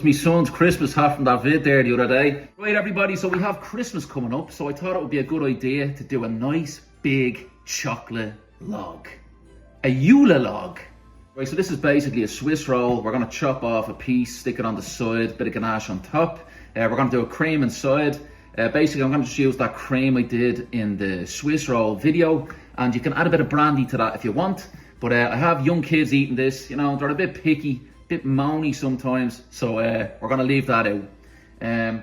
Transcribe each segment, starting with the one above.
my son's Christmas hat from that vid there the other day. Right everybody, so we have Christmas coming up, so I thought it would be a good idea to do a nice big chocolate log. A Yule log. Right, so this is basically a Swiss roll. We're gonna chop off a piece, stick it on the side, bit of ganache on top. We're gonna do a cream inside. Basically, I'm gonna just use that cream I did in the Swiss roll video, and you can add a bit of brandy to that if you want. But I have young kids eating this, you know, they're a bit picky, a bit moany sometimes, so we're gonna leave that out.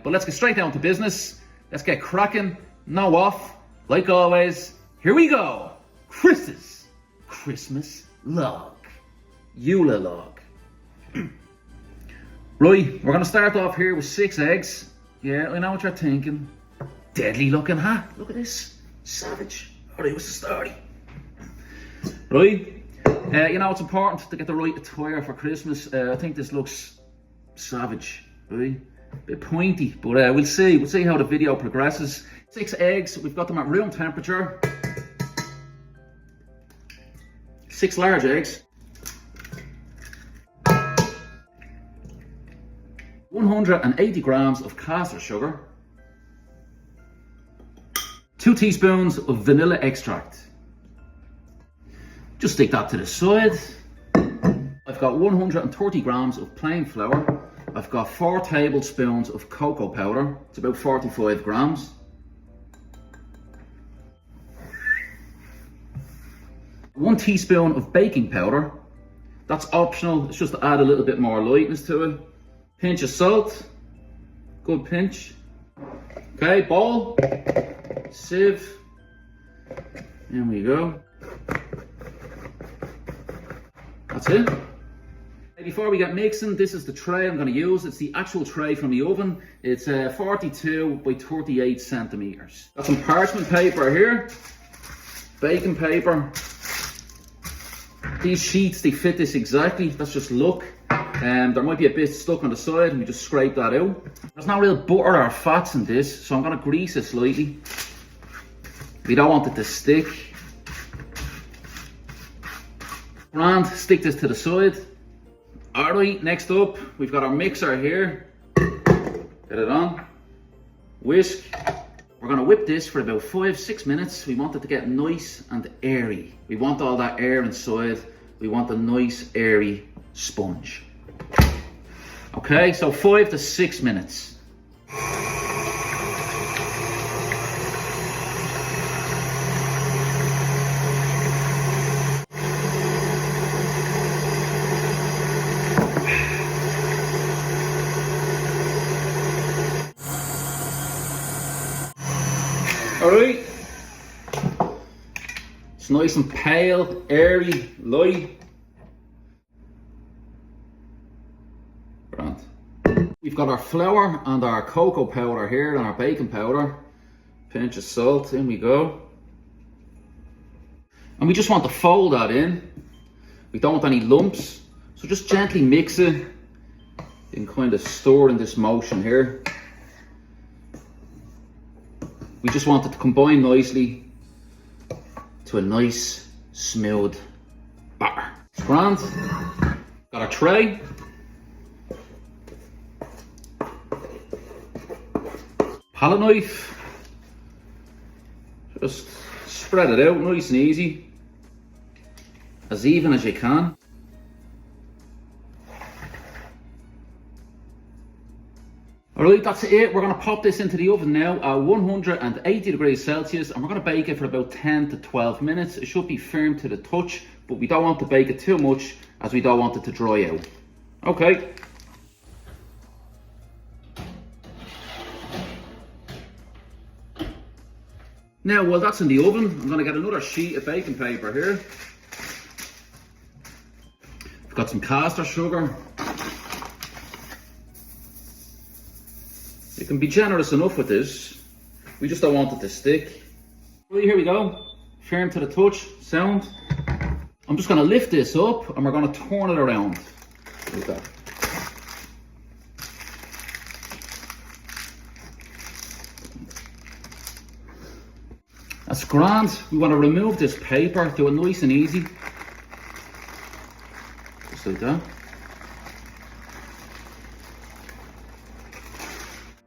But let's get straight down to business. Let's get cracking, no off, like always. Here we go. Chris's Christmas log. Yule log. Right, we're gonna start off here with 6 eggs. Yeah, I know what you're thinking. Deadly looking, huh? Look at this. Savage. Alright, what's the story? Right. You know, it's important to get the right attire for Christmas. I think this looks savage, right? A bit pointy, but we'll see. We'll see how the video progresses. 6 eggs, we've got them at room temperature. 6 large eggs. 180 grams of caster sugar. 2 teaspoons of vanilla extract. Just stick that to the side. I've got 130 grams of plain flour. I've got 4 tablespoons of cocoa powder. It's about 45 grams. 1 teaspoon of baking powder. That's optional, it's just to add a little bit more lightness to it. Pinch of salt, good pinch. Okay, bowl, sieve, there we go. That's it. Before we get mixing, this is the tray I'm going to use. It's the actual tray from the oven. It's 42 by 38 centimeters. Got some parchment paper here, baking paper. These sheets, they fit this exactly. Let's just look. There might be a bit stuck on the side, and we just scrape that out. There's no real butter or fats in this, so I'm going to grease it slightly. We don't want it to stick. And stick this to the side. Alright, next up, we've got our mixer here. Get it on. Whisk. We're going to whip this for about 5-6 minutes. We want it to get nice and airy. We want all that air inside. We want a nice airy sponge. Okay, so 5 to 6 minutes. Alright, it's nice and pale, airy, light. We've got our flour and our cocoa powder here and our baking powder. Pinch of salt, in we go. And we just want to fold that in. We don't want any lumps, so just gently mix it. You can kind of stir in this motion here. We just want it to combine nicely to a nice, smooth batter. It's grand. Got our tray. Palette knife. Just spread it out nice and easy. As even as you can. Alright, that's it. We're going to pop this into the oven now at 180 degrees Celsius, and we're going to bake it for about 10 to 12 minutes. It should be firm to the touch, but we don't want to bake it too much as we don't want it to dry out. Okay. Now, while that's in the oven, I'm going to get another sheet of baking paper here. I've got some caster sugar. You can be generous enough with this. We just don't want it to stick. Right, here we go. Firm to the touch, sound. I'm just going to lift this up and we're going to turn it around. Like that. That's grand. We want to remove this paper, do it nice and easy. Just like that.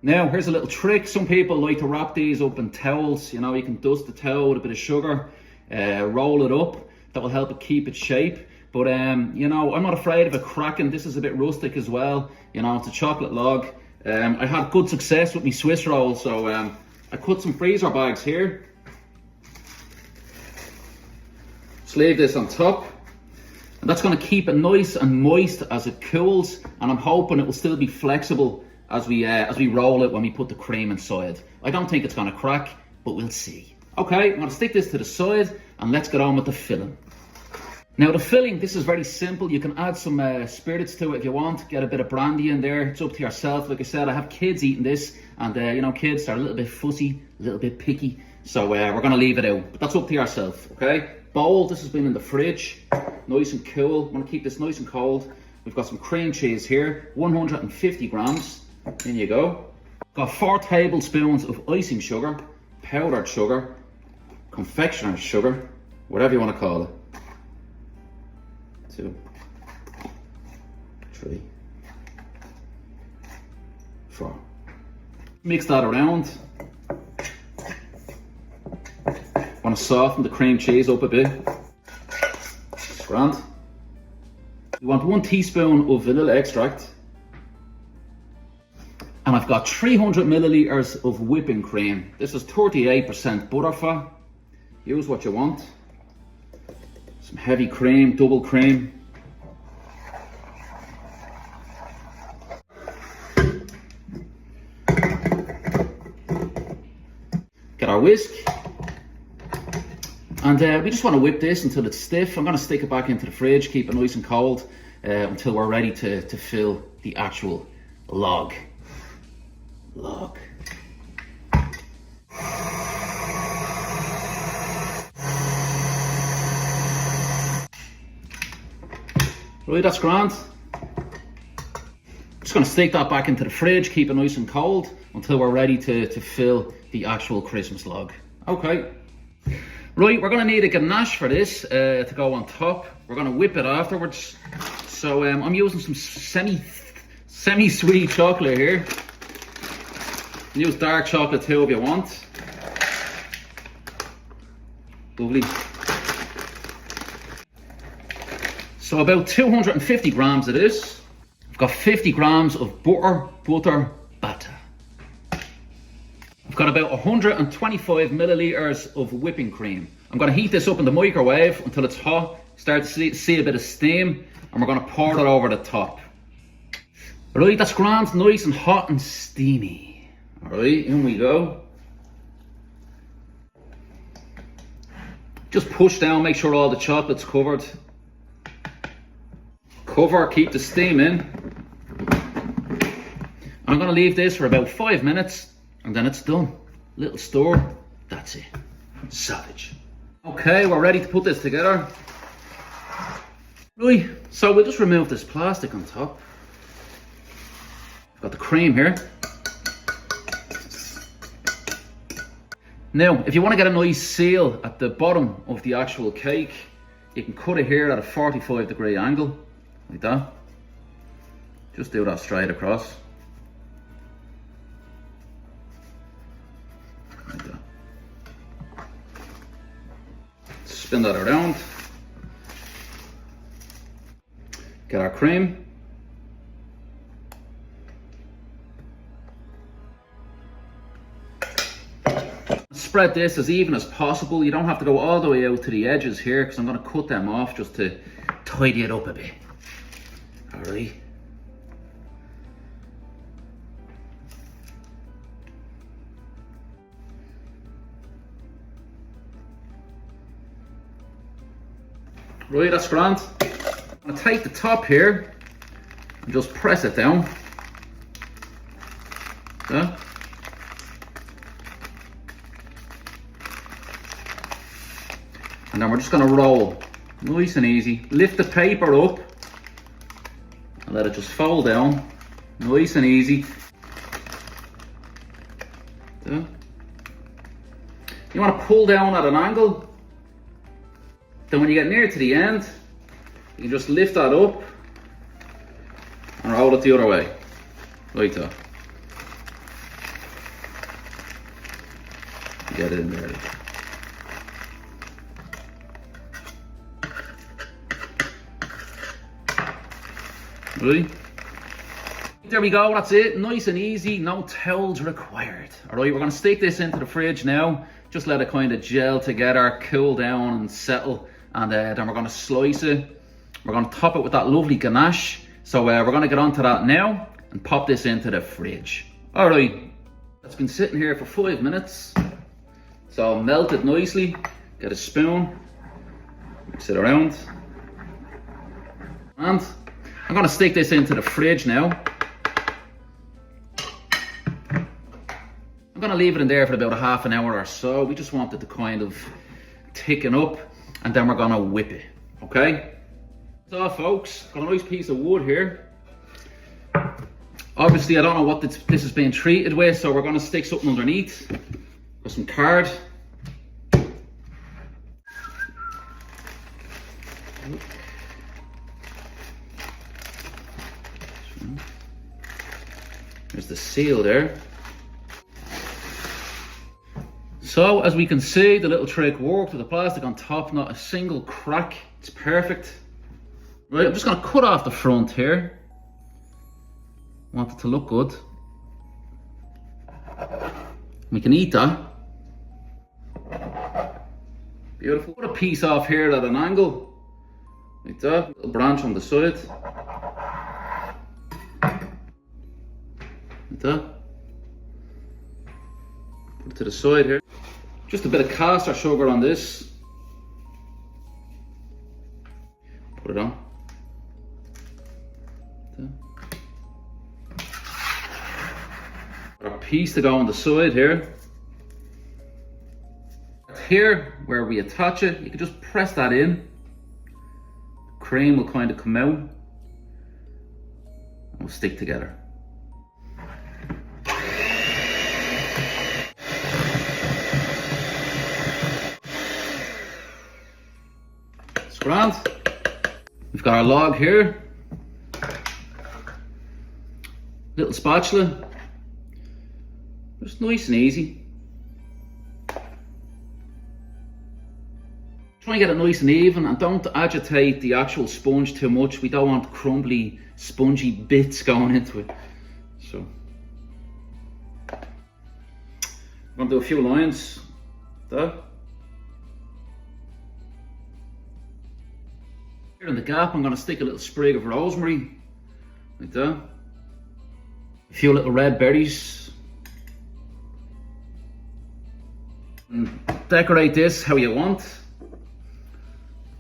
Now, here's a little trick. Some people like to wrap these up in towels. You know, you can dust the towel with a bit of sugar, roll it up. That will help it keep its shape. But, you know, I'm not afraid of it cracking. This is a bit rustic as well. You know, it's a chocolate log. I had good success with my Swiss rolls, so I cut some freezer bags here. Just leave this on top. And that's going to keep it nice and moist as it cools. And I'm hoping it will still be flexible as we roll it when we put the cream inside. I don't think it's going to crack, but we'll see. Okay, I'm going to stick this to the side and let's get on with the filling. Now the filling, this is very simple. You can add some spirits to it if you want. Get a bit of brandy in there. It's up to yourself. Like I said, I have kids eating this, and you know, kids are a little bit fussy, a little bit picky. So we're going to leave it out. But that's up to yourself, okay? Bowl, this has been in the fridge. Nice and cool. I'm going to keep this nice and cold. We've got some cream cheese here, 150 grams. In you go. Got 4 tablespoons of icing sugar, powdered sugar, confectioner's sugar, whatever you want to call it. 2, 3, 4. Mix that around. Want to soften the cream cheese up a bit. Grand. You want 1 teaspoon of vanilla extract. And I've got 300 milliliters of whipping cream. This is 38% butterfat. Use what you want. Some heavy cream, double cream. Get our whisk. And we just want to whip this until it's stiff. I'm going to stick it back into the fridge, keep it nice and cold until we're ready to fill the actual log. Right, that's grand. Just going to stick that back into the fridge, keep it nice and cold until we're ready to fill the actual Christmas log. Okay. Right, we're going to need a ganache for this to go on top. We're going to whip it afterwards. So I'm using some semi-sweet chocolate here. You can use dark chocolate too if you want. Lovely. So about 250 grams of this. I've got 50 grams of butter batter. I've got about 125 milliliters of whipping cream. I'm going to heat this up in the microwave until it's hot. Start to see a bit of steam, and we're going to pour it over the top. Right, that's grand, nice and hot and steamy. Alright, in we go. Just push down, make sure all the chocolate's covered. Cover, keep the steam in. I'm going to leave this for about 5 minutes and then it's done. Little stir, that's it. Savage. Okay, we're ready to put this together. Right, so we'll just remove this plastic on top. I've got the cream here. Now, if you want to get a nice seal at the bottom of the actual cake, you can cut it here at a 45-degree angle, like that. Just do that straight across. Like that. Spin that around. Get our cream. Spread this as even as possible. You don't have to go all the way out to the edges here because I'm going to cut them off just to tidy it up a bit. Alright. Right, that's grand. I'm going to take the top here and just press it down. Yeah. And then we're just going to roll, nice and easy. Lift the paper up and let it just fold down, nice and easy. Yeah. You want to pull down at an angle. Then when you get near to the end, you can just lift that up and roll it the other way, like that. Get it in there. Right. There we go, that's it. Nice and easy, no towels required. Alright, we're going to stick this into the fridge now. Just let it kind of gel together, cool down and settle. And then we're going to slice it. We're going to top it with that lovely ganache. So we're going to get onto that now and pop this into the fridge. Alright, it's been sitting here for 5 minutes. So melt it nicely. Get a spoon. Mix it around. And I'm going to stick this into the fridge now. I'm going to leave it in there for about a half an hour or so. We just want it to kind of thicken up, and then we're going to whip it, okay? So folks, got a nice piece of wood here. Obviously I don't know what this is being treated with, so we're going to stick something underneath. Got some card. There's the seal there. So as we can see, the little trick worked with the plastic on top, not a single crack. It's perfect. Right, I'm just going to cut off the front here. Want it to look good. We can eat that. Beautiful. Put a piece off here at an angle. Like that. Little branch on the side. Like that. Put it to the side here. Just a bit of caster sugar on this. Put it on. Got a piece to go on the side here. Here, where we attach it, you can just press that in. The cream will kind of come out and will stick together. Grand. We've got our log here. Little spatula. Just nice and easy. Try and get it nice and even, and don't agitate the actual sponge too much. We don't want crumbly, spongy bits going into it. So I'm going to do a few lines. There. In the gap, I'm going to stick a little sprig of rosemary, like that. A few little red berries. And decorate this how you want.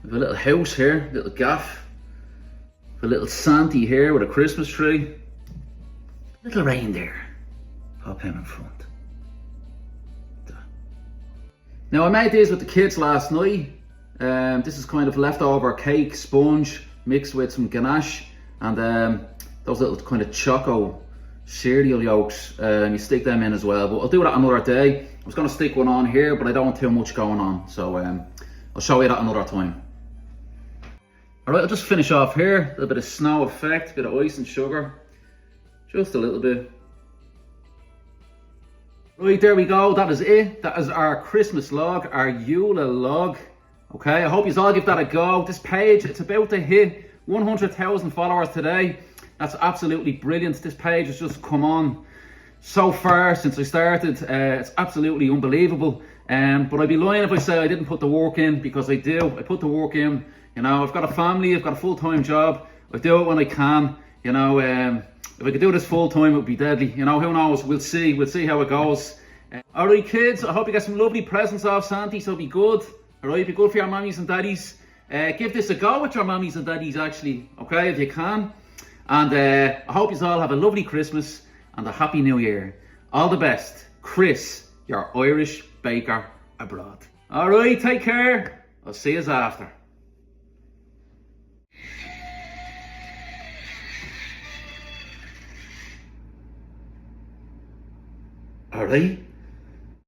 We have a little house here, a little gaff. A little Santa here with a Christmas tree. Little reindeer. Pop him in front. Now I made these with the kids last night. This is kind of leftover cake sponge mixed with some ganache and those little kind of choco cereal yolks. You stick them in as well, but I'll do that another day. I was going to stick one on here, but I don't want too much going on, so I'll show you that another time. Alright, I'll just finish off here. A little bit of snow effect, a bit of ice and sugar. Just a little bit. Right, there we go. That is it. That is our Christmas log, our Yule log. Okay, I hope you all give that a go. This page, it's about to hit 100,000 followers today. That's absolutely brilliant. This page has just come on so far since I started. It's absolutely unbelievable. But I'd be lying if I say I didn't put the work in, because I do. I put the work in. You know, I've got a family, I've got a full-time job. I do it when I can. You know, if I could do this full-time, it would be deadly. You know, who knows? We'll see. We'll see how it goes. Alright, kids, I hope you get some lovely presents off Santa, so be good. Alright, be good for your mummies and daddies. Give this a go with your mummies and daddies, actually, okay, if you can. And I hope you all have a lovely Christmas and a happy New Year. All the best, Chris, your Irish baker abroad. Alright, take care. I'll see you after. Alright.